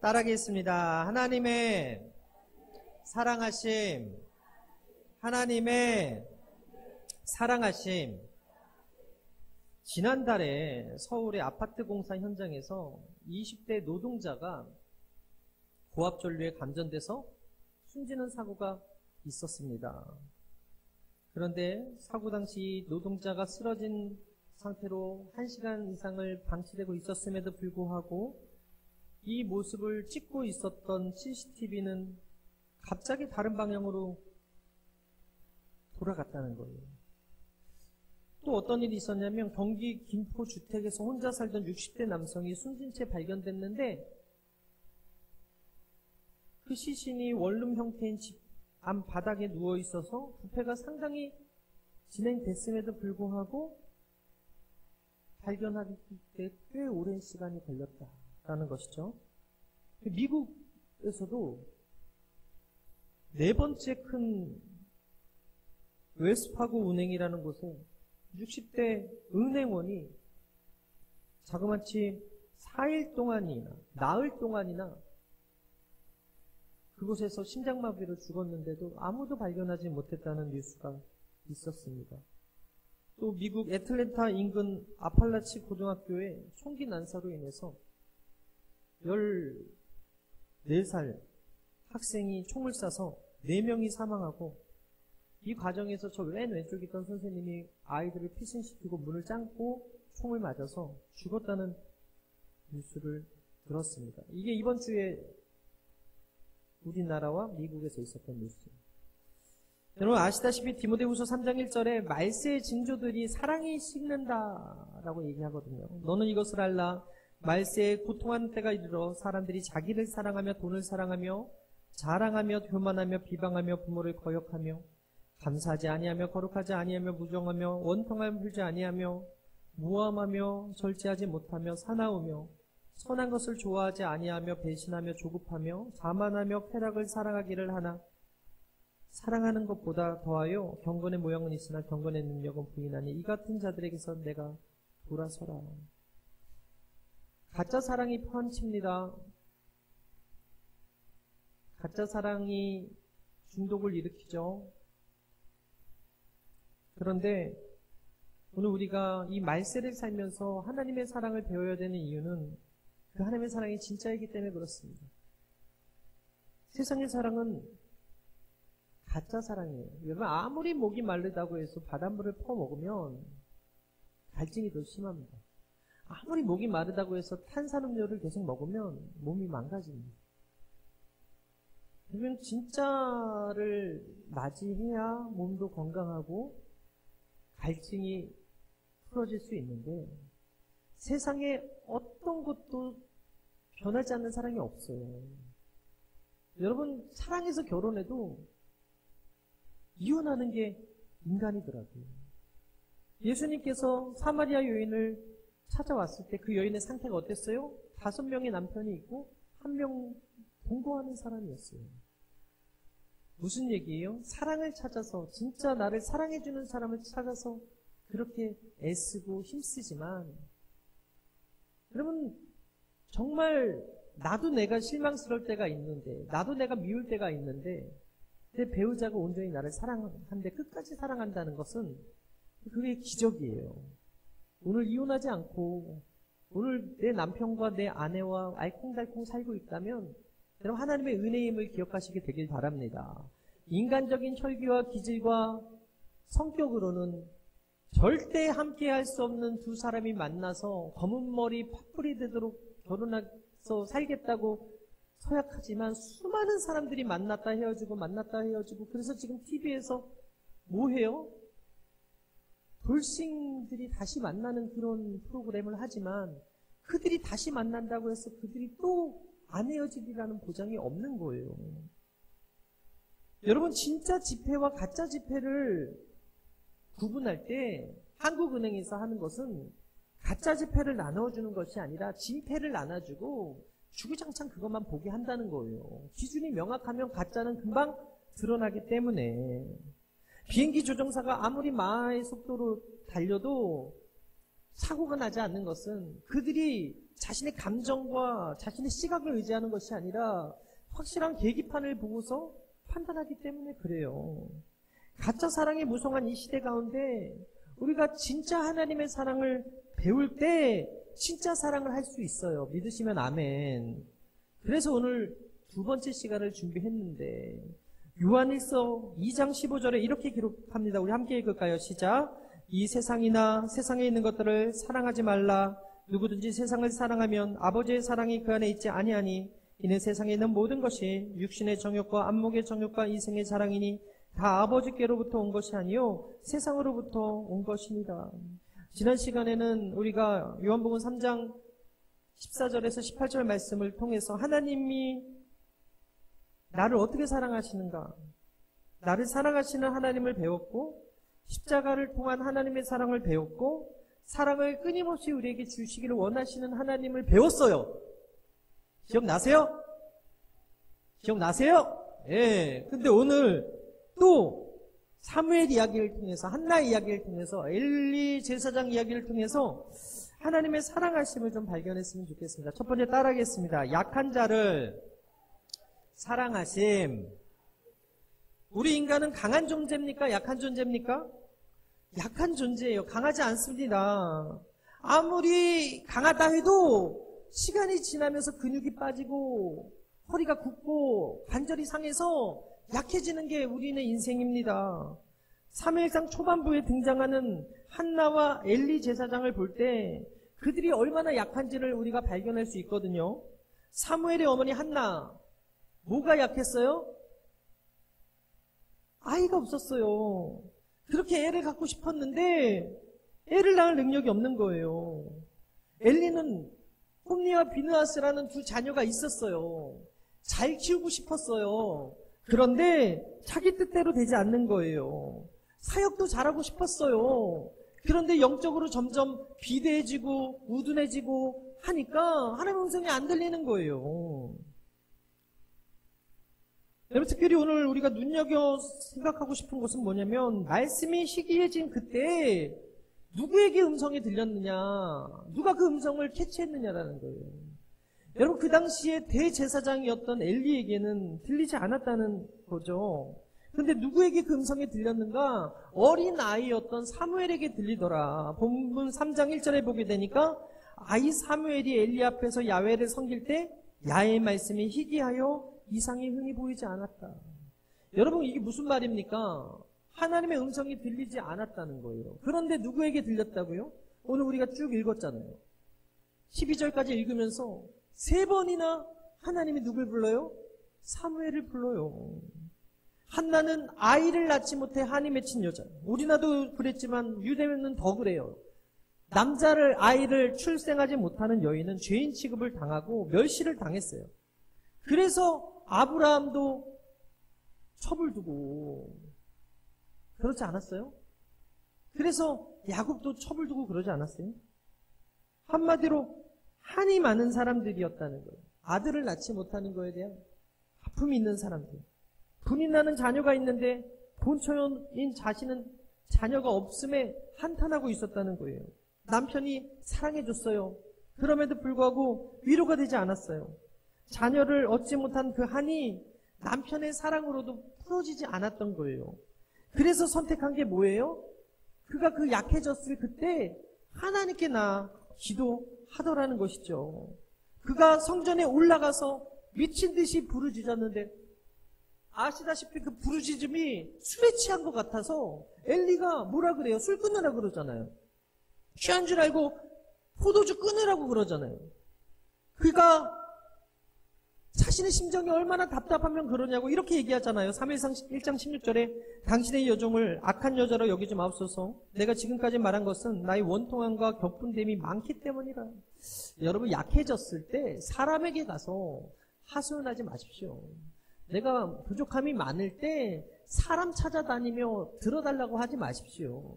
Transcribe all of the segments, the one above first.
따라하겠습니다. 하나님의 사랑하심, 하나님의 사랑하심. 지난달에 서울의 아파트 공사 현장에서 20대 노동자가 고압전류에 감전돼서 숨지는 사고가 있었습니다. 그런데 사고 당시 노동자가 쓰러진 상태로 1시간 이상을 방치되고 있었음에도 불구하고 이 모습을 찍고 있었던 CCTV는 갑자기 다른 방향으로 돌아갔다는 거예요. 또 어떤 일이 있었냐면 경기 김포 주택에서 혼자 살던 60대 남성이 숨진 채 발견됐는데 그 시신이 원룸 형태인 집 안 바닥에 누워 있어서 부패가 상당히 진행됐음에도 불구하고 발견하기 때 꽤 오랜 시간이 걸렸다라는 것이죠. 미국에서도 네 번째 큰 웰스파고 은행이라는 곳에 60대 은행원이 자그마치 4일 동안이나 나흘 동안이나 그곳에서 심장마비로 죽었는데도 아무도 발견하지 못했다는 뉴스가 있었습니다. 또 미국 애틀랜타 인근 아팔라치 고등학교의 총기 난사로 인해서 14살 학생이 총을 쏴서 4명이 사망하고 이 과정에서 저 맨 왼쪽에 있던 선생님이 아이들을 피신시키고 문을 짱고 총을 맞아서 죽었다는 뉴스를 들었습니다. 이게 이번 주에 우리나라와 미국에서 있었던 뉴스. 여러분 아시다시피 디모데후서 3장 1절에 말세의 징조들이 사랑이 식는다라고 얘기하거든요. 너는 이것을 알라. 말세에 고통하는 때가 이르러 사람들이 자기를 사랑하며 돈을 사랑하며 자랑하며 교만하며 비방하며 부모를 거역하며 감사하지 아니하며 거룩하지 아니하며 무정하며 원통함을 풀지 아니하며 무함하며 절제하지 못하며 사나우며 선한 것을 좋아하지 아니하며 배신하며 조급하며 자만하며 쾌락을 사랑하기를 하나 사랑하는 것보다 더하여 경건의 모양은 있으나 경건의 능력은 부인하니 이 같은 자들에게서 내가 돌아서라. 가짜 사랑이 펀칩니다. 가짜 사랑이 중독을 일으키죠. 그런데 오늘 우리가 이 말세를 살면서 하나님의 사랑을 배워야 되는 이유는 그 하나님의 사랑이 진짜이기 때문에 그렇습니다. 세상의 사랑은 가짜 사랑이에요. 여러분 아무리 목이 마르다고 해서 바닷물을 퍼먹으면 갈증이 더 심합니다. 아무리 목이 마르다고 해서 탄산음료를 계속 먹으면 몸이 망가집니다. 그러면 진짜를 맞이해야 몸도 건강하고 갈증이 풀어질 수 있는데 세상에 어떤 것도 변하지 않는 사랑이 없어요. 여러분 사랑해서 결혼해도 이혼하는 게 인간이더라고요. 예수님께서 사마리아 여인을 찾아왔을 때 그 여인의 상태가 어땠어요? 5명의 남편이 있고 1명 동거하는 사람이었어요. 무슨 얘기예요? 사랑을 찾아서 진짜 나를 사랑해주는 사람을 찾아서 그렇게 애쓰고 힘쓰지만 여러분 정말 나도 내가 실망스러울 때가 있는데 나도 내가 미울 때가 있는데 내 배우자가 온전히 나를 사랑한데 끝까지 사랑한다는 것은 그게 기적이에요. 오늘 이혼하지 않고 오늘 내 남편과 내 아내와 알콩달콩 살고 있다면 여러분 하나님의 은혜임을 기억하시게 되길 바랍니다. 인간적인 혈기와 기질과 성격으로는 절대 함께 할 수 없는 두 사람이 만나서 검은 머리 팥불이 되도록 결혼해서 살겠다고 서약하지만 수많은 사람들이 만났다 헤어지고 그래서 지금 TV에서 뭐 해요? 돌싱들이 다시 만나는 그런 프로그램을 하지만 그들이 다시 만난다고 해서 그들이 또 안 헤어지리라는 보장이 없는 거예요. 여러분 진짜 지폐와 가짜 지폐를 구분할 때 한국은행에서 하는 것은 가짜 지폐를 나눠주는 것이 아니라 진폐를 나눠주고 주구장창 그것만 보게 한다는 거예요. 기준이 명확하면 가짜는 금방 드러나기 때문에 비행기 조종사가 아무리 마하의 속도로 달려도 사고가 나지 않는 것은 그들이 자신의 감정과 자신의 시각을 의지하는 것이 아니라 확실한 계기판을 보고서 판단하기 때문에 그래요. 가짜 사랑이 무성한 이 시대 가운데 우리가 진짜 하나님의 사랑을 배울 때 진짜 사랑을 할 수 있어요. 믿으시면 아멘. 그래서 오늘 두 번째 시간을 준비했는데 요한일서 2장 15절에 이렇게 기록합니다. 우리 함께 읽을까요? 시작. 이 세상이나 세상에 있는 것들을 사랑하지 말라. 누구든지 세상을 사랑하면 아버지의 사랑이 그 안에 있지 아니하니 이는 세상에 있는 모든 것이 육신의 정욕과 안목의 정욕과 이생의 사랑이니 다 아버지께로부터 온 것이 아니요 세상으로부터 온 것이니라. 지난 시간에는 우리가 요한복음 3장 14절에서 18절 말씀을 통해서 하나님이 나를 어떻게 사랑하시는가, 나를 사랑하시는 하나님을 배웠고 십자가를 통한 하나님의 사랑을 배웠고 사랑을 끊임없이 우리에게 주시기를 원하시는 하나님을 배웠어요. 기억나세요? 기억나세요? 예. 근데 오늘 또 사무엘 이야기를 통해서, 한나 이야기를 통해서, 엘리 제사장 이야기를 통해서 하나님의 사랑하심을 좀 발견했으면 좋겠습니다. 첫 번째 따라하겠습니다. 약한 자를 사랑하심. 우리 인간은 강한 존재입니까? 약한 존재입니까? 약한 존재예요. 강하지 않습니다. 아무리 강하다 해도 시간이 지나면서 근육이 빠지고 허리가 굽고 관절이 상해서 약해지는 게 우리의 인생입니다. 사무엘상 초반부에 등장하는 한나와 엘리 제사장을 볼 때 그들이 얼마나 약한지를 우리가 발견할 수 있거든요. 사무엘의 어머니 한나, 뭐가 약했어요? 아이가 없었어요. 그렇게 애를 갖고 싶었는데 애를 낳을 능력이 없는 거예요. 엘리는 홈니와 비느하스라는 두 자녀가 있었어요. 잘 키우고 싶었어요. 그런데 자기 뜻대로 되지 않는 거예요. 사역도 잘하고 싶었어요. 그런데 영적으로 점점 비대해지고 우둔해지고 하니까 하나님의 음성이 안 들리는 거예요. 여러분, 특별히 오늘 우리가 눈여겨 생각하고 싶은 것은 뭐냐면 말씀이 희귀해진 그때 누구에게 음성이 들렸느냐, 누가 그 음성을 캐치했느냐라는 거예요. 여러분, 그 당시에 대제사장이었던 엘리에게는 들리지 않았다는 거죠. 근데 누구에게 그 음성이 들렸는가? 어린 아이였던 사무엘에게 들리더라. 본문 3장 1절에 보게 되니까 아이 사무엘이 엘리 앞에서 야훼를 섬길 때 야훼의 말씀이 희귀하여 이상이 흔히 보이지 않았다. 여러분, 이게 무슨 말입니까? 하나님의 음성이 들리지 않았다는 거예요. 그런데 누구에게 들렸다고요? 오늘 우리가 쭉 읽었잖아요. 12절까지 읽으면서 3번이나 하나님이 누굴 불러요? 사무엘을 불러요. 한나는 아이를 낳지 못해 한이 맺힌 여자. 우리나라도 그랬지만 유대인은 더 그래요. 남자를, 아이를 출생하지 못하는 여인은 죄인 취급을 당하고 멸시를 당했어요. 그래서 아브라함도 첩을 두고 그렇지 않았어요? 그래서 야곱도 첩을 두고 그러지 않았어요? 한마디로 한이 많은 사람들이었다는 거예요. 아들을 낳지 못하는 거에 대한 아픔이 있는 사람들. 분이 나는 자녀가 있는데 본처인 자신은 자녀가 없음에 한탄하고 있었다는 거예요. 남편이 사랑해줬어요. 그럼에도 불구하고 위로가 되지 않았어요. 자녀를 얻지 못한 그 한이 남편의 사랑으로도 풀어지지 않았던 거예요. 그래서 선택한 게 뭐예요? 그가 그 약해졌을 그때 하나님께 기도하더라는 것이죠. 그가 성전에 올라가서 미친 듯이 부르짖었는데 아시다시피 그 부르짖음이 술에 취한 것 같아서 엘리가 뭐라 그래요? 술 끊으라 그러잖아요. 취한 줄 알고 포도주 끊으라고 그러잖아요. 그가 자신의 심정이 얼마나 답답하면 그러냐고 이렇게 얘기하잖아요. 3일상 1장 16절에 당신의 여종을 악한 여자로 여기지 마옵소서. 내가 지금까지 말한 것은 나의 원통함과 격분됨이 많기 때문이라. 여러분, 약해졌을 때 사람에게 가서 하소연하지 마십시오. 내가 부족함이 많을 때 사람 찾아다니며 들어달라고 하지 마십시오.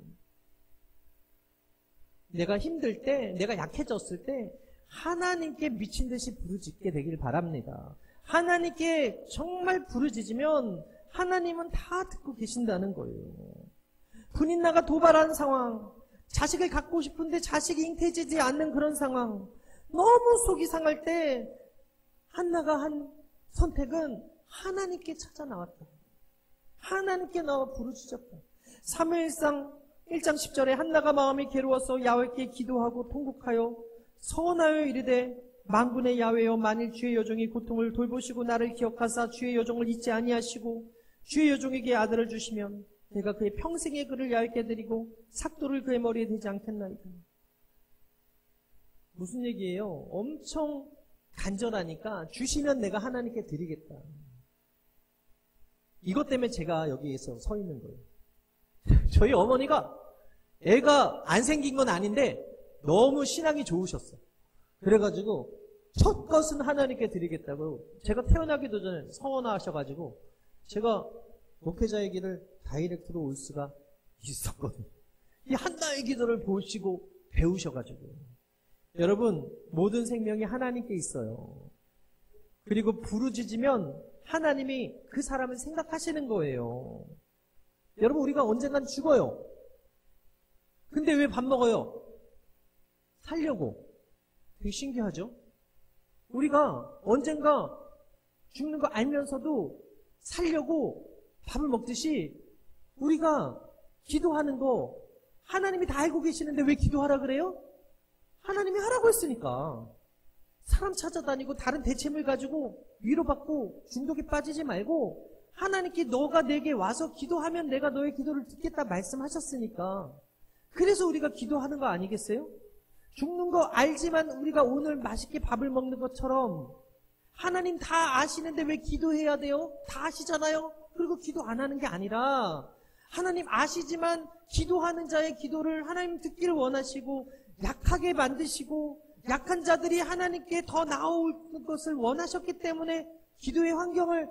내가 힘들 때, 내가 약해졌을 때 하나님께 미친 듯이 부르짖게 되길 바랍니다. 하나님께 정말 부르짖으면 하나님은 다 듣고 계신다는 거예요. 분인나가 도발하는 상황, 자식을 갖고 싶은데 자식이 잉태지지 않는 그런 상황, 너무 속이 상할 때 한나가 한 선택은 하나님께 찾아 나왔다. 하나님께 나와 부르짖었다. 사무엘상 1장 10절에 한나가 마음이 괴로워서 야훼께 기도하고 통곡하여 서원하여 이르되 만군의 야훼여 만일 주의 여종이 고통을 돌보시고 나를 기억하사 주의 여종을 잊지 아니하시고 주의 여종에게 아들을 주시면 내가 그의 평생의 그를 야훼께 드리고 삭도를 그의 머리에 대지 않겠나이다. 무슨 얘기예요? 엄청 간절하니까 주시면 내가 하나님께 드리겠다. 이것 때문에 제가 여기에서 서 있는 거예요. 저희 어머니가 애가 안 생긴 건 아닌데 너무 신앙이 좋으셨어요. 그래가지고 첫 것은 하나님께 드리겠다고 제가 태어나기도 전에 서원하셔가지고 제가 목회자의 길을 다이렉트로 올 수가 있었거든요. 이 한나의 기도를 보시고 배우셔가지고 여러분 모든 생명이 하나님께 있어요. 그리고 부르짖으면 하나님이 그 사람을 생각하시는 거예요. 여러분 우리가 언젠간 죽어요. 근데 왜 밥 먹어요? 살려고. 되게 신기하죠? 우리가 언젠가 죽는 거 알면서도 살려고 밥을 먹듯이 우리가 기도하는 거 하나님이 다 알고 계시는데 왜 기도하라 그래요? 하나님이 하라고 했으니까. 사람 찾아다니고 다른 대체물 가지고 위로받고 중독에 빠지지 말고 하나님께 너가 내게 와서 기도하면 내가 너의 기도를 듣겠다 말씀하셨으니까. 그래서 우리가 기도하는 거 아니겠어요? 죽는 거 알지만 우리가 오늘 맛있게 밥을 먹는 것처럼 하나님 다 아시는데 왜 기도해야 돼요? 다 아시잖아요? 그리고 기도 안 하는 게 아니라 하나님 아시지만 기도하는 자의 기도를 하나님 듣기를 원하시고 약하게 만드시고 약한 자들이 하나님께 더 나올 것을 원하셨기 때문에 기도의 환경을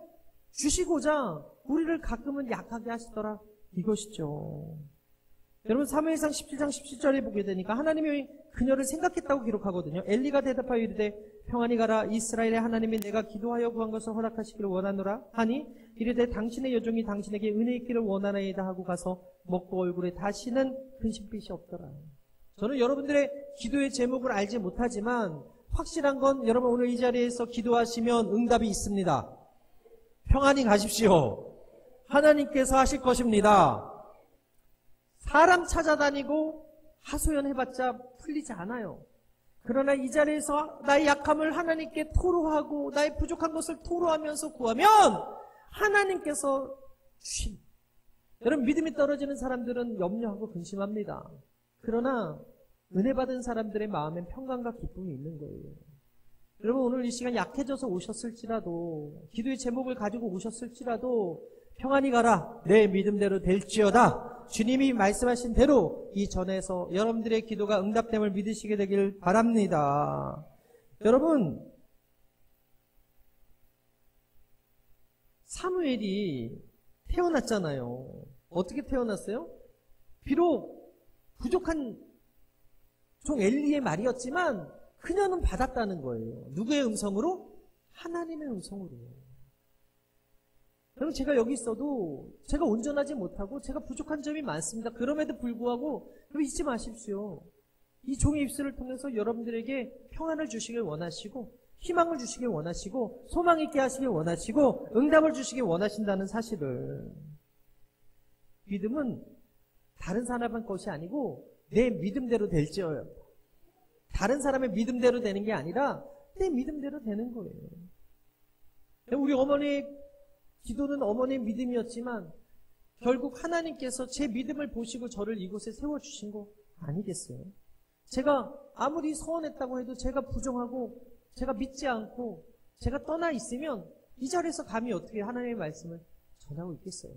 주시고자 우리를 가끔은 약하게 하시더라. 이것이죠. 여러분 사무엘상 17장 17절에 보게 되니까 하나님이 그녀를 생각했다고 기록하거든요. 엘리가 대답하여 이르되 평안히 가라. 이스라엘의 하나님이 내가 기도하여 구한 것을 허락하시기를 원하노라 하니 이르되 당신의 여종이 당신에게 은혜 있기를 원하나이다 하고 가서 먹고 얼굴에 다시는 근심빛이 없더라. 저는 여러분들의 기도의 제목을 알지 못하지만 확실한 건 여러분 오늘 이 자리에서 기도하시면 응답이 있습니다. 평안히 가십시오. 하나님께서 하실 것입니다. 사람 찾아다니고 하소연해봤자 풀리지 않아요. 그러나 이 자리에서 나의 약함을 하나님께 토로하고 나의 부족한 것을 토로하면서 구하면 하나님께서 주십니다. 여러분 믿음이 떨어지는 사람들은 염려하고 근심합니다. 그러나 은혜 받은 사람들의 마음엔 평강과 기쁨이 있는 거예요. 여러분 오늘 이 시간 약해져서 오셨을지라도 기도의 제목을 가지고 오셨을지라도 평안히 가라. 내 믿음대로 될지어다. 주님이 말씀하신 대로 이 전에서 여러분들의 기도가 응답됨을 믿으시게 되길 바랍니다. 여러분 사무엘이 태어났잖아요. 어떻게 태어났어요? 비록 부족한 종 엘리의 말이었지만 그녀는 받았다는 거예요. 누구의 음성으로? 하나님의 음성으로. 여러분 제가 여기 있어도 제가 온전하지 못하고 제가 부족한 점이 많습니다. 그럼에도 불구하고 여러분 잊지 마십시오. 이 종의 입술을 통해서 여러분들에게 평안을 주시길 원하시고 희망을 주시길 원하시고 소망 있게 하시길 원하시고 응답을 주시길 원하신다는 사실을. 믿음은 다른 사람의 것이 아니고 내 믿음대로 될지어요. 다른 사람의 믿음대로 되는 게 아니라 내 믿음대로 되는 거예요. 우리 어머니 기도는 어머니의 믿음이었지만 결국 하나님께서 제 믿음을 보시고 저를 이곳에 세워주신 거 아니겠어요? 제가 아무리 서원했다고 해도 제가 부정하고 제가 믿지 않고 제가 떠나 있으면 이 자리에서 감히 어떻게 하나님의 말씀을 전하고 있겠어요?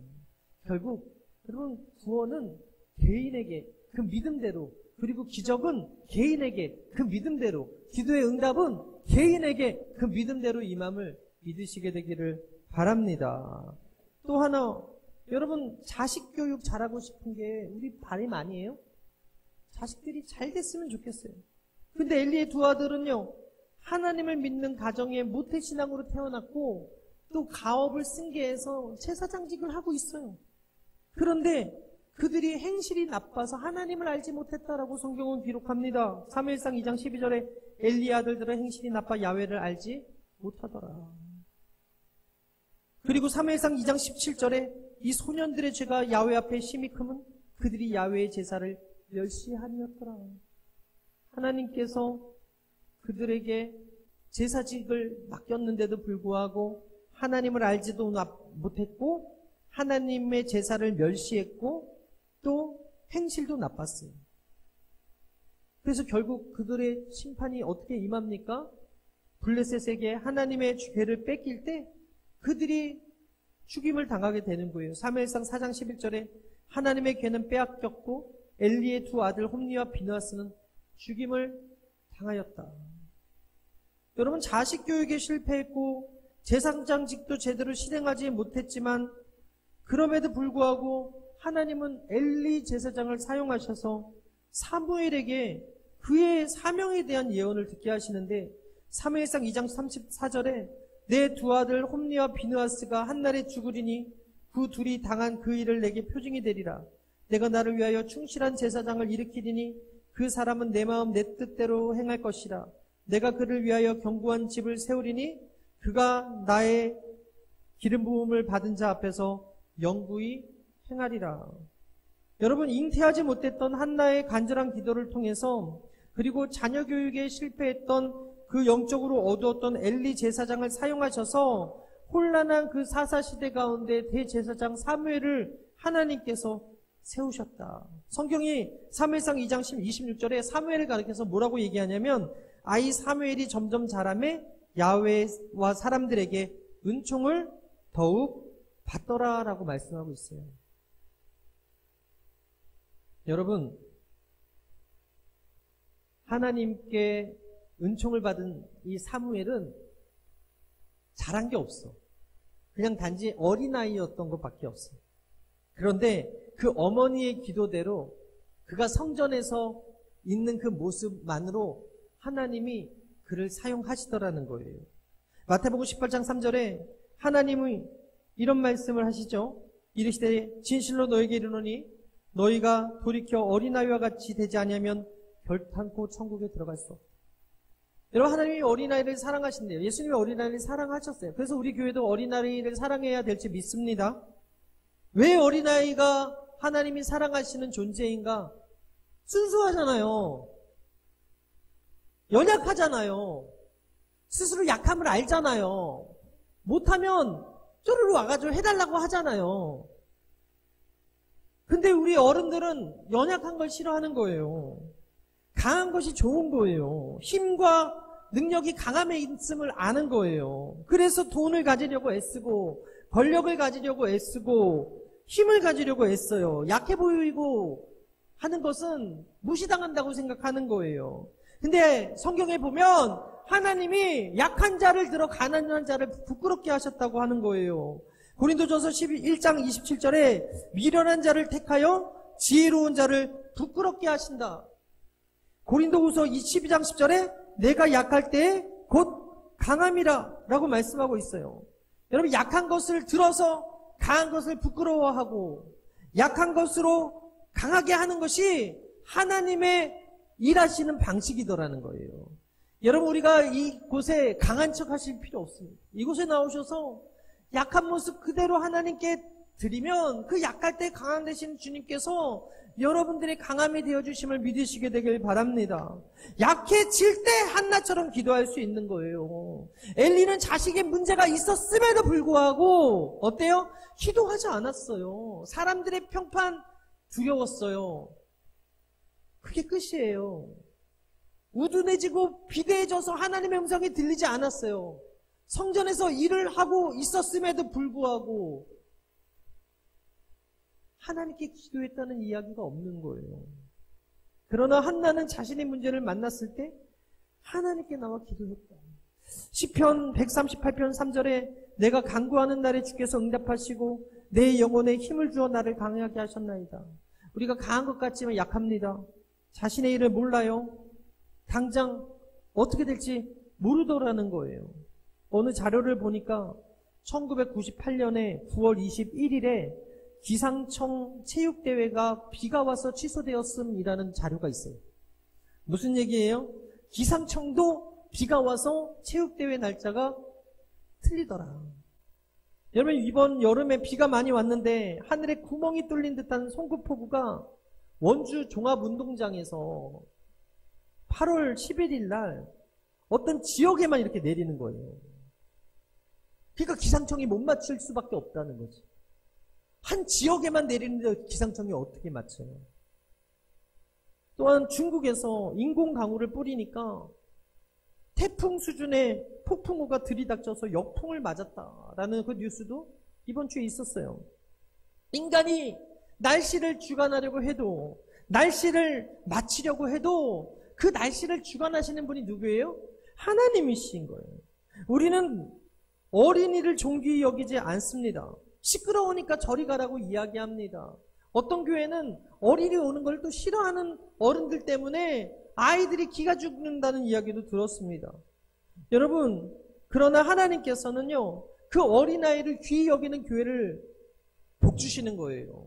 결국 여러분 구원은 개인에게 그 믿음대로 그리고 기적은 개인에게 그 믿음대로 기도의 응답은 개인에게 그 믿음대로 임함을 믿으시게 되기를 바랍니다. 또 하나 여러분 자식 교육 잘하고 싶은 게 우리 바람 아니에요? 자식들이 잘 됐으면 좋겠어요. 근데 엘리의 두 아들은요 하나님을 믿는 가정에 모태신앙으로 태어났고 또 가업을 승계해서 제사장직을 하고 있어요. 그런데 그들이 행실이 나빠서 하나님을 알지 못했다라고 성경은 기록합니다. 사무엘상 2장 12절에 엘리의 아들들은 행실이 나빠 야훼를 알지 못하더라. 그리고 사무엘상 2장 17절에 이 소년들의 죄가 야훼 앞에 심히 크면 그들이 야훼의 제사를 멸시하니었더라. 하나님께서 그들에게 제사직을 맡겼는데도 불구하고 하나님을 알지도 못했고 하나님의 제사를 멸시했고 또 행실도 나빴어요. 그래서 결국 그들의 심판이 어떻게 임합니까? 블레셋에게 하나님의 죄를 뺏길 때 그들이 죽임을 당하게 되는 거예요. 사무엘상 4장 11절에 하나님의 괴는 빼앗겼고 엘리의 두 아들 홈니와 비느하스는 죽임을 당하였다. 여러분, 자식 교육에 실패했고 제사장직도 제대로 실행하지 못했지만 그럼에도 불구하고 하나님은 엘리 제사장을 사용하셔서 사무엘에게 그의 사명에 대한 예언을 듣게 하시는데 사무엘상 2장 34절에 내 두 아들 홈니와 비느하스가 한날에 죽으리니 그 둘이 당한 그 일을 내게 표징이 되리라. 내가 나를 위하여 충실한 제사장을 일으키리니 그 사람은 내 마음 내 뜻대로 행할 것이라. 내가 그를 위하여 견고한 집을 세우리니 그가 나의 기름 부음을 받은 자 앞에서 영구히 행하리라. 여러분, 잉태하지 못했던 한나의 간절한 기도를 통해서 그리고 자녀 교육에 실패했던 그 영적으로 어두웠던 엘리 제사장을 사용하셔서 혼란한 그 사사시대 가운데 대제사장 사무엘을 하나님께서 세우셨다. 성경이 사무엘상 2장 26절에 사무엘을 가리켜서 뭐라고 얘기하냐면 아이 사무엘이 점점 자라매 야훼와 사람들에게 은총을 더욱 받더라라고 말씀하고 있어요. 여러분, 하나님께 은총을 받은 이 사무엘은 잘한 게 없어. 그냥 단지 어린아이였던 것밖에 없어. 그런데 그 어머니의 기도대로 그가 성전에서 있는 그 모습만으로 하나님이 그를 사용하시더라는 거예요. 마태복음 18장 3절에 하나님이 이런 말씀을 하시죠. 이르시되 진실로 너에게 이르노니 너희가 돌이켜 어린아이와 같이 되지 아니하면 결탄코 천국에 들어갈 수 없다. 여러분, 하나님이 어린아이를 사랑하신대요. 예수님이 어린아이를 사랑하셨어요. 그래서 우리 교회도 어린아이를 사랑해야 될지 믿습니다. 왜 어린아이가 하나님이 사랑하시는 존재인가? 순수하잖아요. 연약하잖아요. 스스로 약함을 알잖아요. 못하면 쪼르르 와가지고 해달라고 하잖아요. 근데 우리 어른들은 연약한 걸 싫어하는 거예요. 강한 것이 좋은 거예요. 힘과 능력이 강함에 있음을 아는 거예요. 그래서 돈을 가지려고 애쓰고 권력을 가지려고 애쓰고 힘을 가지려고 애써요. 약해 보이고 하는 것은 무시당한다고 생각하는 거예요. 근데 성경에 보면 하나님이 약한 자를 들어 가난한 자를 부끄럽게 하셨다고 하는 거예요. 고린도전서 1장 27절에 미련한 자를 택하여 지혜로운 자를 부끄럽게 하신다. 고린도후서 12장 10절에 내가 약할 때에 곧 강함이라 라고 말씀하고 있어요. 여러분, 약한 것을 들어서 강한 것을 부끄러워하고 약한 것으로 강하게 하는 것이 하나님의 일하시는 방식이더라는 거예요. 여러분, 우리가 이곳에 강한 척 하실 필요 없습니다. 이곳에 나오셔서 약한 모습 그대로 하나님께 드리면 그 약할 때 강한 되신 주님께서 여러분들의 강함이 되어주심을 믿으시게 되길 바랍니다. 약해질 때 한나처럼 기도할 수 있는 거예요. 엘리는 자식의 문제가 있었음에도 불구하고 어때요? 기도하지 않았어요. 사람들의 평판 두려웠어요. 그게 끝이에요. 우둔해지고 비대해져서 하나님의 음성이 들리지 않았어요. 성전에서 일을 하고 있었음에도 불구하고 하나님께 기도했다는 이야기가 없는 거예요. 그러나 한나는 자신의 문제를 만났을 때 하나님께 나와 기도했다. 시편 138편 3절에 내가 간구하는 날에 주께서 응답하시고 내 영혼에 힘을 주어 나를 강하게 하셨나이다. 우리가 강한 것 같지만 약합니다. 자신의 일을 몰라요. 당장 어떻게 될지 모르더라는 거예요. 어느 자료를 보니까 1998년에 9월 21일에 기상청 체육대회가 비가 와서 취소되었음이라는 자료가 있어요. 무슨 얘기예요? 기상청도 비가 와서 체육대회 날짜가 틀리더라. 여러분, 이번 여름에 비가 많이 왔는데 하늘에 구멍이 뚫린 듯한 송구폭우가 원주 종합운동장에서 8월 11일 날 어떤 지역에만 이렇게 내리는 거예요. 그러니까 기상청이 못 맞출 수밖에 없다는 거지. 한 지역에만 내리는데 기상청이 어떻게 맞춰요? 또한 중국에서 인공강우를 뿌리니까 태풍 수준의 폭풍우가 들이닥쳐서 역풍을 맞았다라는 그 뉴스도 이번 주에 있었어요. 인간이 날씨를 주관하려고 해도, 날씨를 맞추려고 해도 그 날씨를 주관하시는 분이 누구예요? 하나님이신 거예요. 우리는 어린이를 존귀히 여기지 않습니다. 시끄러우니까 저리 가라고 이야기합니다. 어떤 교회는 어린이 오는 걸 또 싫어하는 어른들 때문에 아이들이 기가 죽는다는 이야기도 들었습니다. 여러분, 그러나 하나님께서는요, 그 어린아이를 귀히 여기는 교회를 복주시는 거예요.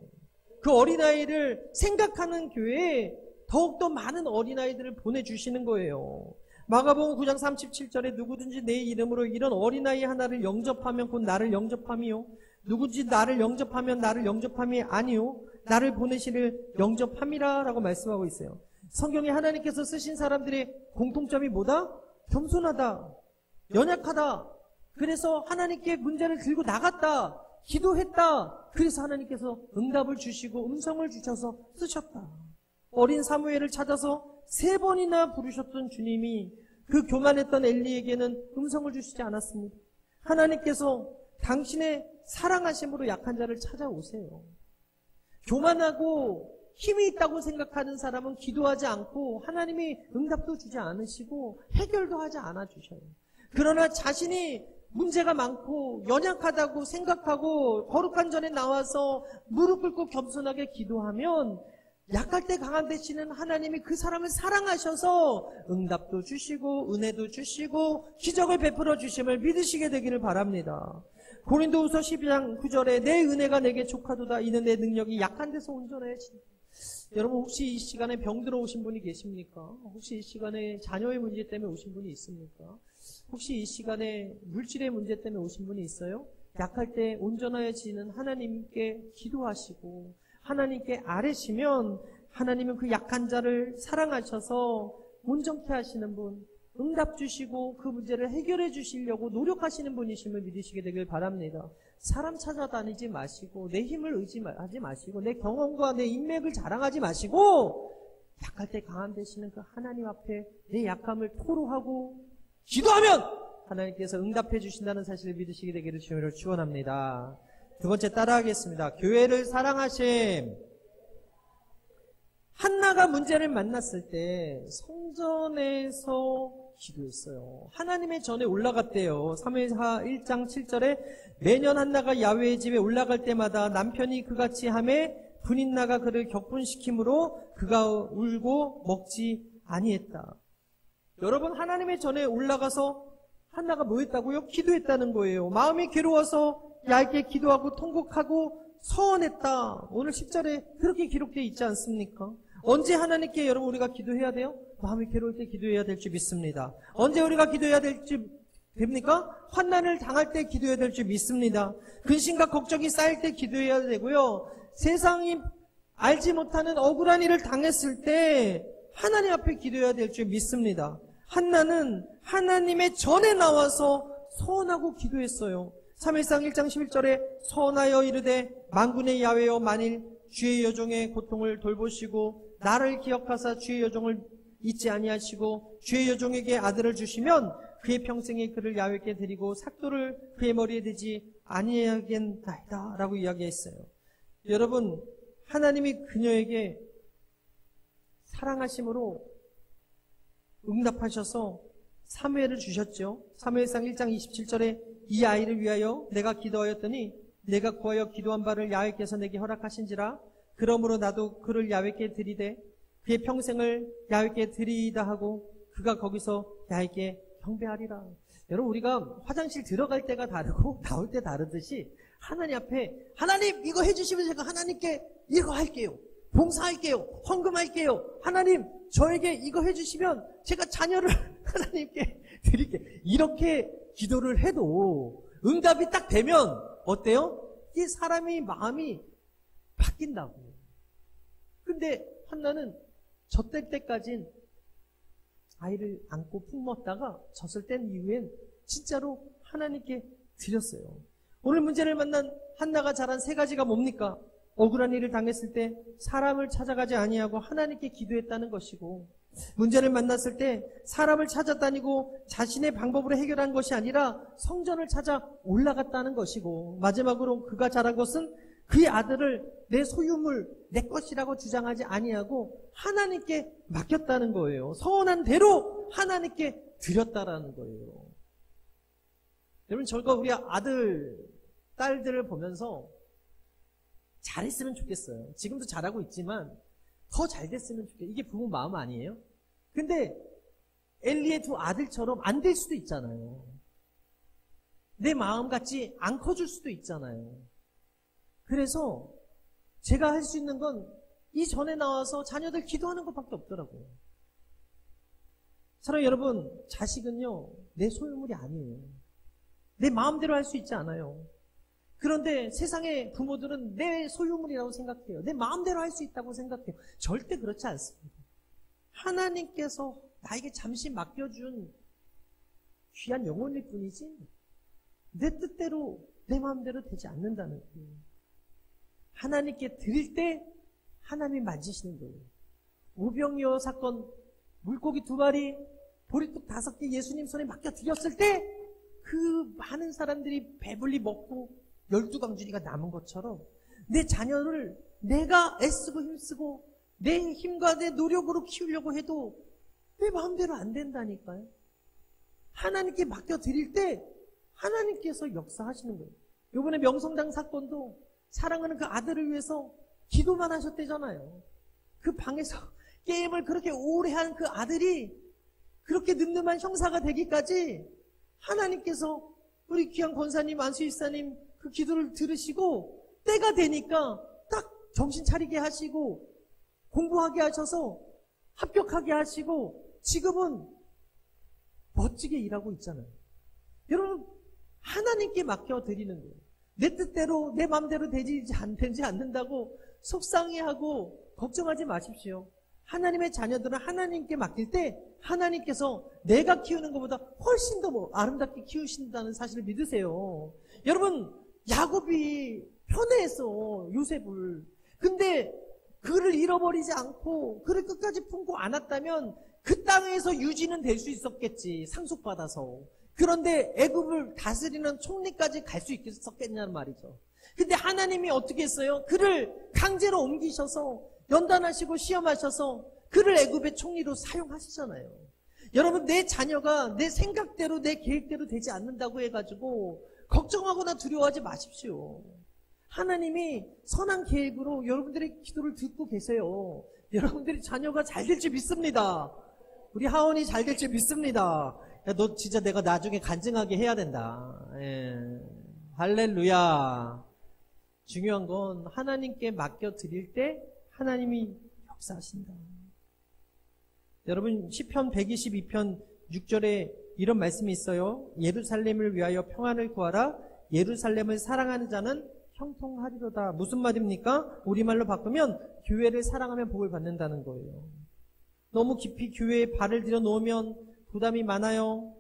그 어린아이를 생각하는 교회에 더욱더 많은 어린아이들을 보내주시는 거예요. 마가복음 9장 37절에 누구든지 내 이름으로 이런 어린아이 하나를 영접하면 곧 나를 영접함이요. 누구든지 나를 영접하면 나를 영접함이 아니요. 나를 보내시를 영접함이라 라고 말씀하고 있어요. 성경에 하나님께서 쓰신 사람들의 공통점이 뭐다? 겸손하다, 연약하다. 그래서 하나님께 문제를 들고 나갔다, 기도했다. 그래서 하나님께서 응답을 주시고 음성을 주셔서 쓰셨다. 어린 사무엘을 찾아서 3번이나 부르셨던 주님이 그 교만했던 엘리에게는 음성을 주시지 않았습니다. 하나님께서 당신의 사랑하심으로 약한 자를 찾아오세요. 교만하고 힘이 있다고 생각하는 사람은 기도하지 않고 하나님이 응답도 주지 않으시고 해결도 하지 않아 주셔요. 그러나 자신이 문제가 많고 연약하다고 생각하고 거룩한 전에 나와서 무릎 꿇고 겸손하게 기도하면 약할 때 강한 되시는 하나님이 그 사람을 사랑하셔서 응답도 주시고 은혜도 주시고 기적을 베풀어 주심을 믿으시게 되기를 바랍니다. 고린도후서 12장 9절에 내 은혜가 내게 족하도다. 이는 내 능력이 약한 데서 온전해. 여러분, 혹시 이 시간에 병들어 오신 분이 계십니까? 혹시 이 시간에 자녀의 문제 때문에 오신 분이 있습니까? 혹시 이 시간에 물질의 문제 때문에 오신 분이 있어요? 약할 때 온전해지는 하나님께 기도하시고 하나님께 아뢰시면 하나님은 그 약한 자를 사랑하셔서 온전케 하시는 분, 응답 주시고 그 문제를 해결해 주시려고 노력하시는 분이심을 믿으시게 되길 바랍니다. 사람 찾아다니지 마시고 내 힘을 의지하지 마시고 내 경험과 내 인맥을 자랑하지 마시고 약할 때 강한 되시는 그 하나님 앞에 내 약함을 토로하고 기도하면 하나님께서 응답해 주신다는 사실을 믿으시게 되기를 주님으로 축원합니다. 두 번째 따라하겠습니다. 교회를 사랑하심. 한나가 문제를 만났을 때 성전에서 기도했어요. 하나님의 전에 올라갔대요. 사무엘하 1장 7절에 매년 한나가 야훼의 집에 올라갈 때마다 남편이 그같이 하매 분인나가 그를 격분시키므로 그가 울고 먹지 아니했다. 여러분, 하나님의 전에 올라가서 한나가 뭐 했다고요? 기도했다는 거예요. 마음이 괴로워서 얇게 기도하고 통곡하고 서원했다. 오늘 10절에 그렇게 기록되어 있지 않습니까? 언제 하나님께 여러분 우리가 기도해야 돼요? 마음이 괴로울 때 기도해야 될 줄 믿습니다. 언제 우리가 기도해야 될지 됩니까? 환난을 당할 때 기도해야 될 줄 믿습니다. 근심과 걱정이 쌓일 때 기도해야 되고요. 세상이 알지 못하는 억울한 일을 당했을 때 하나님 앞에 기도해야 될 줄 믿습니다. 한나는 하나님의 전에 나와서 서원하고 기도했어요. 3일상 1장 11절에 서원하여 이르되 만군의 야훼여 만일 주의 여종의 고통을 돌보시고 나를 기억하사 주의 여종을 잊지 아니하시고 주의 여종에게 아들을 주시면 그의 평생에 그를 야훼께 드리고 삭도를 그의 머리에 대지 아니하겠나이다 라고 이야기했어요. 여러분, 하나님이 그녀에게 사랑하심으로 응답하셔서 사무엘을 주셨죠. 사무엘상 1장 27절에 이 아이를 위하여 내가 기도하였더니 내가 구하여 기도한 바를 야훼께서 내게 허락하신지라. 그러므로 나도 그를 야훼께 드리되 그의 평생을 야훼께 드리이다 하고 그가 거기서 야훼께 경배하리라. 여러분, 우리가 화장실 들어갈 때가 다르고 나올 때 다르듯이 하나님 앞에 하나님 이거 해주시면 제가 하나님께 이거 할게요. 봉사할게요. 헌금할게요. 하나님, 저에게 이거 해주시면 제가 자녀를 하나님께 드릴게요. 이렇게 기도를 해도 응답이 딱 되면 어때요? 이 사람의 마음이 바뀐다고. 근데 한나는 젖될 때까진 아이를 안고 품었다가 젖을 뗀 이후엔 진짜로 하나님께 드렸어요. 오늘 문제를 만난 한나가 잘한 세 가지가 뭡니까? 억울한 일을 당했을 때 사람을 찾아가지 아니하고 하나님께 기도했다는 것이고, 문제를 만났을 때 사람을 찾아다니고 자신의 방법으로 해결한 것이 아니라 성전을 찾아 올라갔다는 것이고, 마지막으로 그가 잘한 것은 그의 아들을 내 소유물, 내 것이라고 주장하지 아니하고 하나님께 맡겼다는 거예요. 서원한 대로 하나님께 드렸다라는 거예요. 여러분, 저희가 우리 아들, 딸들을 보면서 잘했으면 좋겠어요. 지금도 잘하고 있지만 더 잘 됐으면 좋겠어요. 이게 부모 마음 아니에요? 근데 엘리의 두 아들처럼 안 될 수도 있잖아요. 내 마음같이 안 커줄 수도 있잖아요. 그래서 제가 할 수 있는 건 이 전에 나와서 자녀들 기도하는 것밖에 없더라고요. 사랑하는 여러분, 자식은요, 내 소유물이 아니에요. 내 마음대로 할 수 있지 않아요. 그런데 세상의 부모들은 내 소유물이라고 생각해요. 내 마음대로 할 수 있다고 생각해요. 절대 그렇지 않습니다. 하나님께서 나에게 잠시 맡겨준 귀한 영혼일 뿐이지 내 뜻대로 내 마음대로 되지 않는다는 거예요. 하나님께 드릴 때 하나님이 만지시는 거예요. 오병이어 사건, 물고기 2마리, 보리떡 5개 예수님 손에 맡겨드렸을 때 그 많은 사람들이 배불리 먹고 12광주리가 남은 것처럼 내 자녀를 내가 애쓰고 힘쓰고 내 힘과 내 노력으로 키우려고 해도 내 마음대로 안 된다니까요. 하나님께 맡겨드릴 때 하나님께서 역사하시는 거예요. 이번에 명성당 사건도 사랑하는 그 아들을 위해서 기도만 하셨대잖아요. 그 방에서 게임을 그렇게 오래 한 그 아들이 그렇게 늠름한 형사가 되기까지 하나님께서 우리 귀한 권사님, 안수일사님 그 기도를 들으시고 때가 되니까 딱 정신 차리게 하시고 공부하게 하셔서 합격하게 하시고 지금은 멋지게 일하고 있잖아요. 여러분, 하나님께 맡겨드리는 거예요. 내 뜻대로 내 마음대로 되지 않는다고 속상해하고 걱정하지 마십시오. 하나님의 자녀들은 하나님께 맡길 때 하나님께서 내가 키우는 것보다 훨씬 더 아름답게 키우신다는 사실을 믿으세요. 여러분, 야곱이 편애했어, 요셉을. 근데 그를 잃어버리지 않고 그를 끝까지 품고 안았다면 그 땅에서 유지는 될 수 있었겠지, 상속받아서. 그런데 애굽을 다스리는 총리까지 갈 수 있겠냐는 말이죠. 근데 하나님이 어떻게 했어요? 그를 강제로 옮기셔서 연단하시고 시험하셔서 그를 애굽의 총리로 사용하시잖아요. 여러분, 내 자녀가 내 생각대로 내 계획대로 되지 않는다고 해가지고 걱정하거나 두려워하지 마십시오. 하나님이 선한 계획으로 여러분들의 기도를 듣고 계세요. 여러분들이 자녀가 잘 될 줄 믿습니다. 우리 하원이 잘 될 줄 믿습니다. 야, 너 진짜 내가 나중에 간증하게 해야 된다. 예. 할렐루야. 중요한 건 하나님께 맡겨드릴 때 하나님이 역사하신다. 여러분, 시편 122편 6절에 이런 말씀이 있어요. 예루살렘을 위하여 평안을 구하라. 예루살렘을 사랑하는 자는 형통하리로다. 무슨 말입니까? 우리말로 바꾸면 교회를 사랑하면 복을 받는다는 거예요. 너무 깊이 교회에 발을 들여 놓으면 부담이 많아요.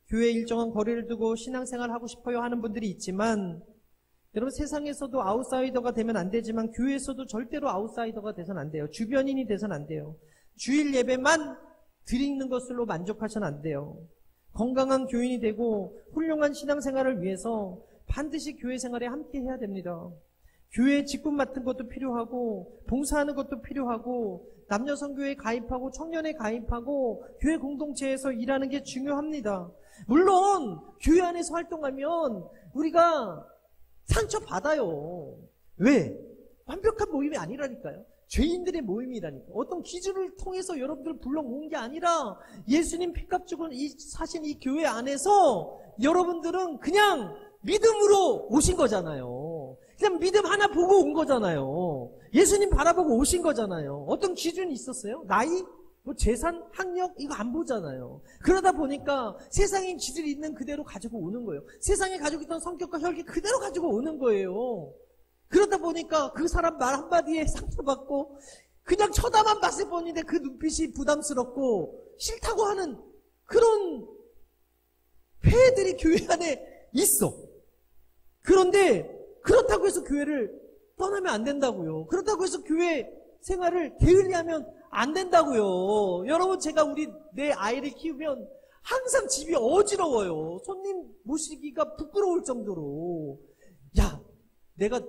교회에 일정한 거리를 두고 신앙생활 하고 싶어요 하는 분들이 있지만, 여러분, 세상에서도 아웃사이더가 되면 안 되지만 교회에서도 절대로 아웃사이더가 돼서는 안 돼요. 주변인이 돼서는 안 돼요. 주일 예배만 드리는 것으로 만족하셔는 안 돼요. 건강한 교인이 되고 훌륭한 신앙생활을 위해서 반드시 교회 생활에 함께 해야 됩니다. 교회 직분 맡은 것도 필요하고 봉사하는 것도 필요하고 남녀 선교회에 가입하고 청년에 가입하고 교회 공동체에서 일하는 게 중요합니다. 물론 교회 안에서 활동하면 우리가 상처받아요. 왜? 완벽한 모임이 아니라니까요. 죄인들의 모임이라니까. 어떤 기준을 통해서 여러분들을 불러모은 게 아니라 예수님 피값 주고 사신 이 교회 안에서 여러분들은 그냥 믿음으로 오신 거잖아요. 그냥 믿음 하나 보고 온 거잖아요. 예수님 바라보고 오신 거잖아요. 어떤 기준이 있었어요? 나이? 뭐 재산? 학력? 이거 안 보잖아요. 그러다 보니까 세상의 기질이 있는 그대로 가지고 오는 거예요. 세상에 가지고 있던 성격과 혈기 그대로 가지고 오는 거예요. 그러다 보니까 그 사람 말 한마디에 상처받고 그냥 쳐다만 봤을 뿐인데 그 눈빛이 부담스럽고 싫다고 하는 그런 폐들이 교회 안에 있어. 그런데 그렇다고 해서 교회를 떠나면 안 된다고요. 그렇다고 해서 교회 생활을 게을리하면 안 된다고요. 여러분, 제가 내 아이를 키우면 항상 집이 어지러워요. 손님 모시기가 부끄러울 정도로. 야, 내가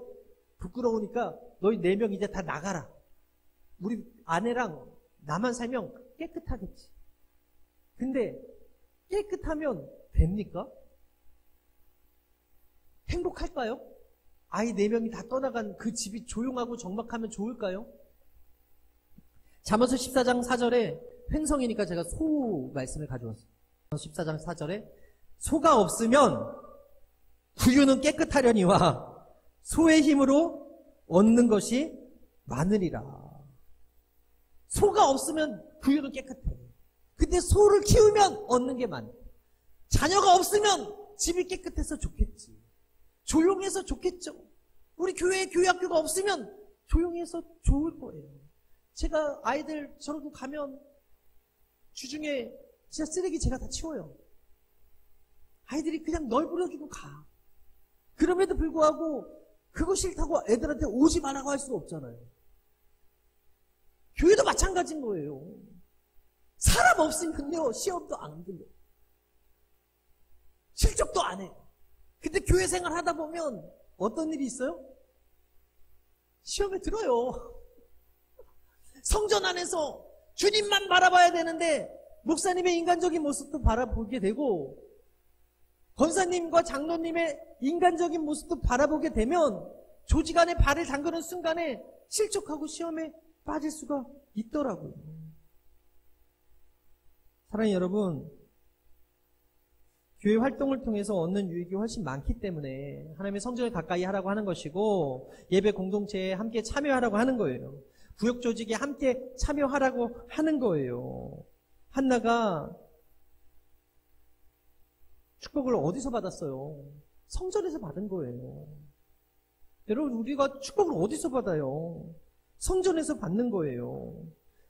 부끄러우니까 너희 4명 이제 다 나가라. 우리 아내랑 나만 살면 깨끗하겠지. 근데 깨끗하면 됩니까? 행복할까요? 아이 4명이 다 떠나간 그 집이 조용하고 적막하면 좋을까요? 잠언서 14장 4절에 횡성이니까 제가 소 말씀을 가져왔어요. 14장 4절에 소가 없으면 구유는 깨끗하려니와 소의 힘으로 얻는 것이 많으리라. 소가 없으면 구유는 깨끗해. 근데 소를 키우면 얻는 게 많아. 자녀가 없으면 집이 깨끗해서 좋겠지. 조용해서 좋겠죠. 우리 교회에 교회학교가 없으면 조용해서 좋을 거예요. 제가 아이들 저러고 가면 주중에 진짜 쓰레기 제가 다 치워요. 아이들이 그냥 널브러지고 가. 그럼에도 불구하고 그거 싫다고 애들한테 오지 말라고 할 수가 없잖아요. 교회도 마찬가지인 거예요. 사람 없으면요 시험도 안 들려. 실적도 안 해. 근데 교회 생활 하다 보면 어떤 일이 있어요? 시험에 들어요. 성전 안에서 주님만 바라봐야 되는데 목사님의 인간적인 모습도 바라보게 되고 권사님과 장로님의 인간적인 모습도 바라보게 되면 조직 안에 발을 담그는 순간에 실족하고 시험에 빠질 수가 있더라고요. 사랑하는 여러분, 교회 활동을 통해서 얻는 유익이 훨씬 많기 때문에 하나님의 성전을 가까이 하라고 하는 것이고 예배 공동체에 함께 참여하라고 하는 거예요. 구역 조직에 함께 참여하라고 하는 거예요. 한나가 축복을 어디서 받았어요? 성전에서 받은 거예요. 여러분, 우리가 축복을 어디서 받아요? 성전에서 받는 거예요.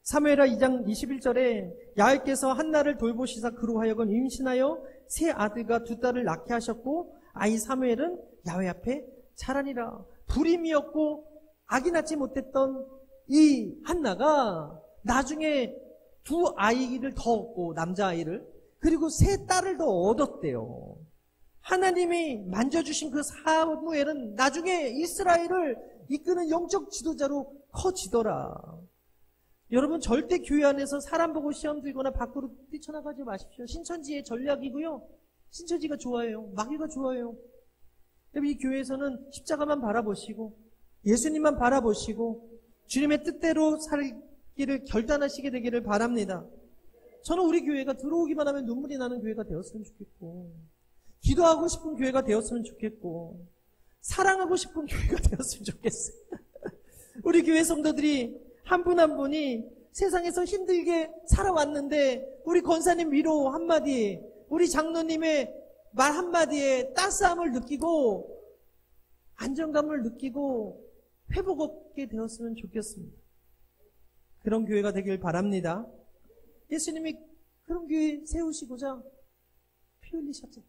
사무엘하 2장 21절에 야훼께서 한나를 돌보시사 그로 하여금 임신하여 세 아들과 2딸을 낳게 하셨고 아이 사무엘은 야훼 앞에 자라니라. 불임이었고 악이 낳지 못했던 이 한나가 나중에 2 아이를 더 얻고 남자아이를 그리고 3 딸을 더 얻었대요. 하나님이 만져주신 그 사무엘은 나중에 이스라엘을 이끄는 영적 지도자로 커지더라. 여러분, 절대 교회 안에서 사람 보고 시험 들거나 밖으로 뛰쳐나가지 마십시오. 신천지의 전략이고요. 신천지가 좋아해요. 마귀가 좋아해요. 이 교회에서는 십자가만 바라보시고 예수님만 바라보시고 주님의 뜻대로 살기를 결단하시게 되기를 바랍니다. 저는 우리 교회가 들어오기만 하면 눈물이 나는 교회가 되었으면 좋겠고 기도하고 싶은 교회가 되었으면 좋겠고 사랑하고 싶은 교회가 되었으면 좋겠어요. 우리 교회 성도들이 한 분 한 분이 세상에서 힘들게 살아왔는데 우리 권사님 위로 한마디, 우리 장로님의 말 한마디에 따스함을 느끼고 안정감을 느끼고 회복 얻게 되었으면 좋겠습니다. 그런 교회가 되길 바랍니다. 예수님이 그런 교회 세우시고자 피 흘리셨죠.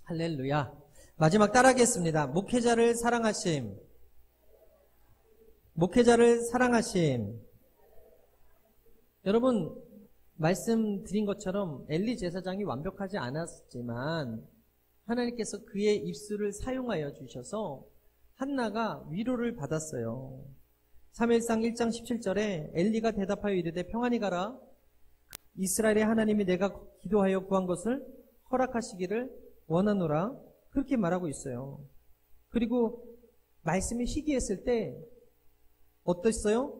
할렐루야. 마지막 따라하겠습니다. 목회자를 사랑하심. 목회자를 사랑하심. 여러분, 말씀드린 것처럼 엘리 제사장이 완벽하지 않았지만 하나님께서 그의 입술을 사용하여 주셔서 한나가 위로를 받았어요. 사무엘상 1장 17절에 엘리가 대답하여 이르되 평안히 가라. 이스라엘의 하나님이 내가 기도하여 구한 것을 허락하시기를 원하노라. 그렇게 말하고 있어요. 그리고 말씀이 희귀했을 때 어땠어요?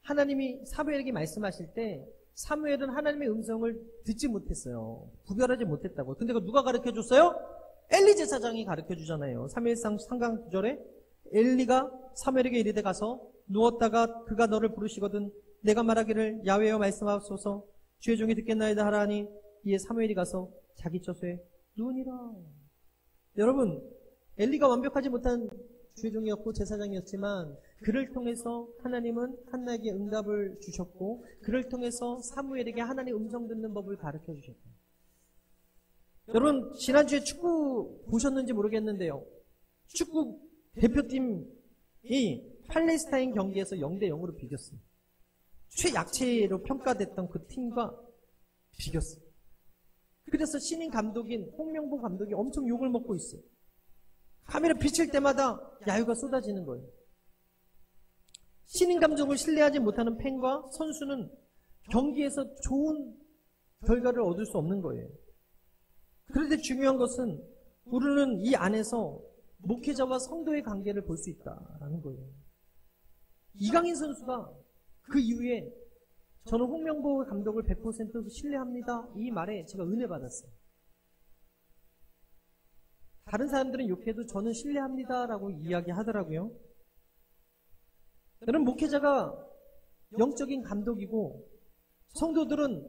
하나님이 사무엘에게 말씀하실 때 사무엘은 하나님의 음성을 듣지 못했어요. 구별하지 못했다고. 근데 누가 가르쳐줬어요? 엘리 제사장이 가르쳐주잖아요. 사무엘상 3강 9절에 엘리가 사무엘에게 이르되 가서 누웠다가 그가 너를 부르시거든 내가 말하기를 야훼여 말씀하소서 주의 종이 듣겠나이다 하라니 이에 사무엘이 가서 자기 처소에 누우니라. 여러분, 엘리가 완벽하지 못한 주의 종이었고 제사장이었지만 그를 통해서 하나님은 한나에게 응답을 주셨고 그를 통해서 사무엘에게 하나님의 음성 듣는 법을 가르쳐 주셨다. 여러분, 지난주에 축구 보셨는지 모르겠는데요. 축구 대표팀이 팔레스타인 경기에서 0대0으로 비겼어요. 최약체로 평가됐던 그 팀과 비겼어요. 그래서 신인 감독인 홍명보 감독이 엄청 욕을 먹고 있어요. 카메라 비칠 때마다 야유가 쏟아지는 거예요. 신인 감독을 신뢰하지 못하는 팬과 선수는 경기에서 좋은 결과를 얻을 수 없는 거예요. 그런데 중요한 것은 우리는 이 안에서 목회자와 성도의 관계를 볼 수 있다라는 거예요. 이강인 선수가 그 이후에 저는 홍명보 감독을 100% 신뢰합니다. 이 말에 제가 은혜 받았어요. 다른 사람들은 욕해도 저는 신뢰합니다라고 이야기하더라고요. 여러분, 목회자가 영적인 감독이고 성도들은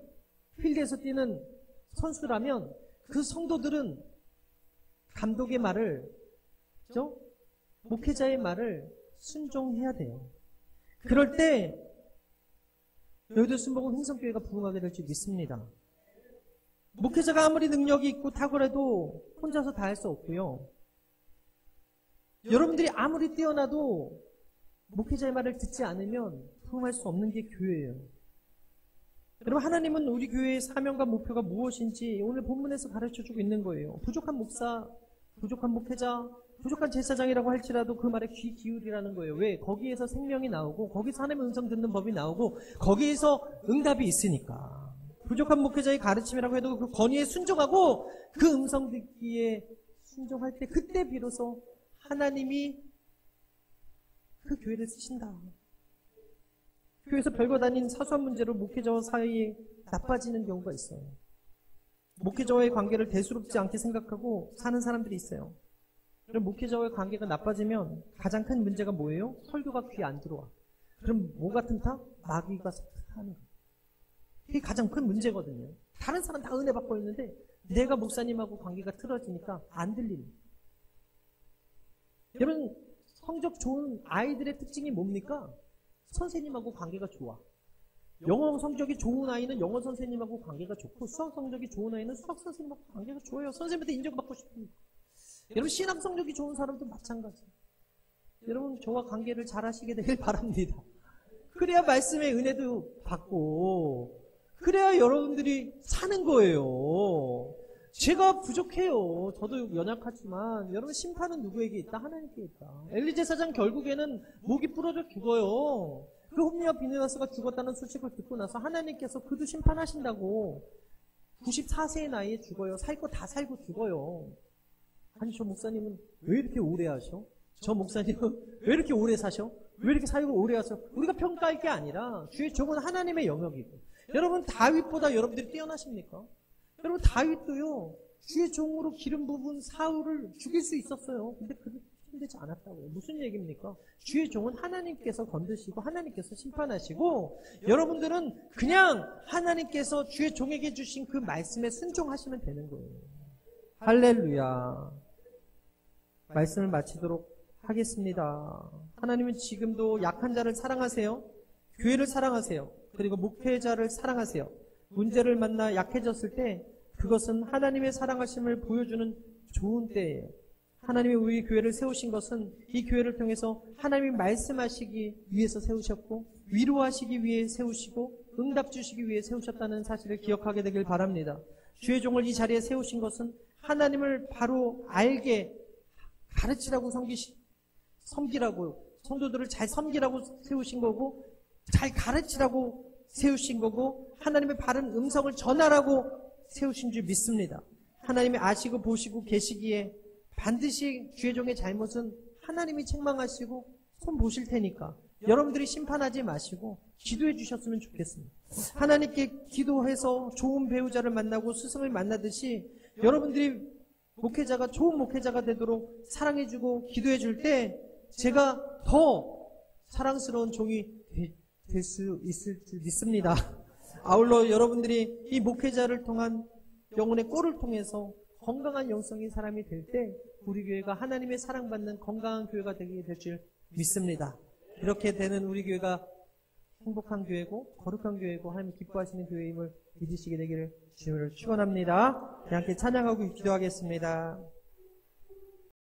필드에서 뛰는 선수라면 그 성도들은 감독의 말을, 목회자의 말을 순종해야 돼요. 그럴 때 여의도 순복음 흥성교회가 부흥하게 될 줄 믿습니다. 목회자가 아무리 능력이 있고 탁월해도 혼자서 다 할 수 없고요. 여러분들이 아무리 뛰어나도 목회자의 말을 듣지 않으면 부흥할 수 없는 게 교회예요. 여러분, 하나님은 우리 교회의 사명과 목표가 무엇인지 오늘 본문에서 가르쳐주고 있는 거예요. 부족한 목사, 부족한 목회자, 부족한 제사장이라고 할지라도 그 말에 귀 기울이라는 거예요. 왜? 거기에서 생명이 나오고 거기서 하나님의 음성 듣는 법이 나오고 거기에서 응답이 있으니까. 부족한 목회자의 가르침이라고 해도 그 건의에 순종하고 그 음성 듣기에 순종할 때 그때 비로소 하나님이 그 교회를 쓰신다. 교회에서 별거 아닌 사소한 문제로 목회자와 사이에 나빠지는 경우가 있어요. 목회자와의 관계를 대수롭지 않게 생각하고 사는 사람들이 있어요. 그럼 목회자와의 관계가 나빠지면 가장 큰 문제가 뭐예요? 설교가 귀에 안 들어와. 그럼 뭐가 튼다? 마귀가 하는 거예요. 이게 가장 큰 문제거든요. 다른 사람 다 은혜 받고 있는데 내가 목사님하고 관계가 틀어지니까 안 들리는. 여러분, 성적 좋은 아이들의 특징이 뭡니까? 선생님하고 관계가 좋아. 영어 성적이 좋은 아이는 영어 선생님하고 관계가 좋고 수학 성적이 좋은 아이는 수학 선생님하고 관계가 좋아요. 선생님한테 인정받고 싶으니까. 여러분, 신학 성적이 좋은 사람도 마찬가지. 여러분, 저와 관계를 잘 하시게 되길 바랍니다. 그래야 말씀의 은혜도 받고 그래야 여러분들이 사는 거예요. 제가 부족해요. 저도 연약하지만 여러분, 심판은 누구에게 있다? 하나님께 있다. 엘리 제사장 결국에는 목이 부러져 죽어요. 그 홈리와 비느하스가 죽었다는 소식을 듣고 나서 하나님께서 그도 심판하신다고 94세의 나이에 죽어요. 살 거 다 살고 죽어요. 아니, 저 목사님은 왜 이렇게 오래 하셔? 저 목사님은 왜 이렇게 오래 사셔? 왜 이렇게 살고 오래 하셔? 우리가 평가할 게 아니라 주의 종은 하나님의 영역이고. 여러분, 다윗보다 여러분들이 뛰어나십니까? 여러분, 다윗도요, 주의 종으로 기름 부은 사울을 죽일 수 있었어요. 근데 그게 힘들지 않았다고요. 무슨 얘기입니까? 주의 종은 하나님께서 건드시고 하나님께서 심판하시고 여러분들은 그냥 하나님께서 주의 종에게 주신 그 말씀에 순종하시면 되는 거예요. 할렐루야. 말씀을 마치도록 하겠습니다. 하나님은 지금도 약한 자를 사랑하세요. 교회를 사랑하세요. 그리고 목회자를 사랑하세요. 문제를 만나 약해졌을 때 그것은 하나님의 사랑하심을 보여주는 좋은 때예요. 하나님이 우리 교회를 세우신 것은 이 교회를 통해서 하나님이 말씀하시기 위해서 세우셨고 위로하시기 위해 세우시고 응답 주시기 위해 세우셨다는 사실을 기억하게 되길 바랍니다. 주의 종을 이 자리에 세우신 것은 하나님을 바로 알게 가르치라고 섬기라고 성도들을 잘 섬기라고 세우신 거고 잘 가르치라고 세우신 거고 하나님의 바른 음성을 전하라고 세우신 줄 믿습니다. 하나님이 아시고 보시고 계시기에 반드시 주의 종의 잘못은 하나님이 책망하시고 손 보실 테니까 여러분들이 심판하지 마시고 기도해 주셨으면 좋겠습니다. 하나님께 기도해서 좋은 배우자를 만나고 스승을 만나듯이 여러분들이 목회자가 좋은 목회자가 되도록 사랑해주고 기도해 줄 때 제가 더 사랑스러운 종이 될 수 있을 줄 믿습니다. 아울러 여러분들이 이 목회자를 통한 영혼의 꼴을 통해서 건강한 영성인 사람이 될 때 우리 교회가 하나님의 사랑받는 건강한 교회가 되게 될 줄 믿습니다. 이렇게 되는 우리 교회가 행복한 교회고 거룩한 교회고 하나님 기뻐하시는 교회임을 믿으시게 되기를 주님을 축원합니다. 함께 찬양하고 기도하겠습니다.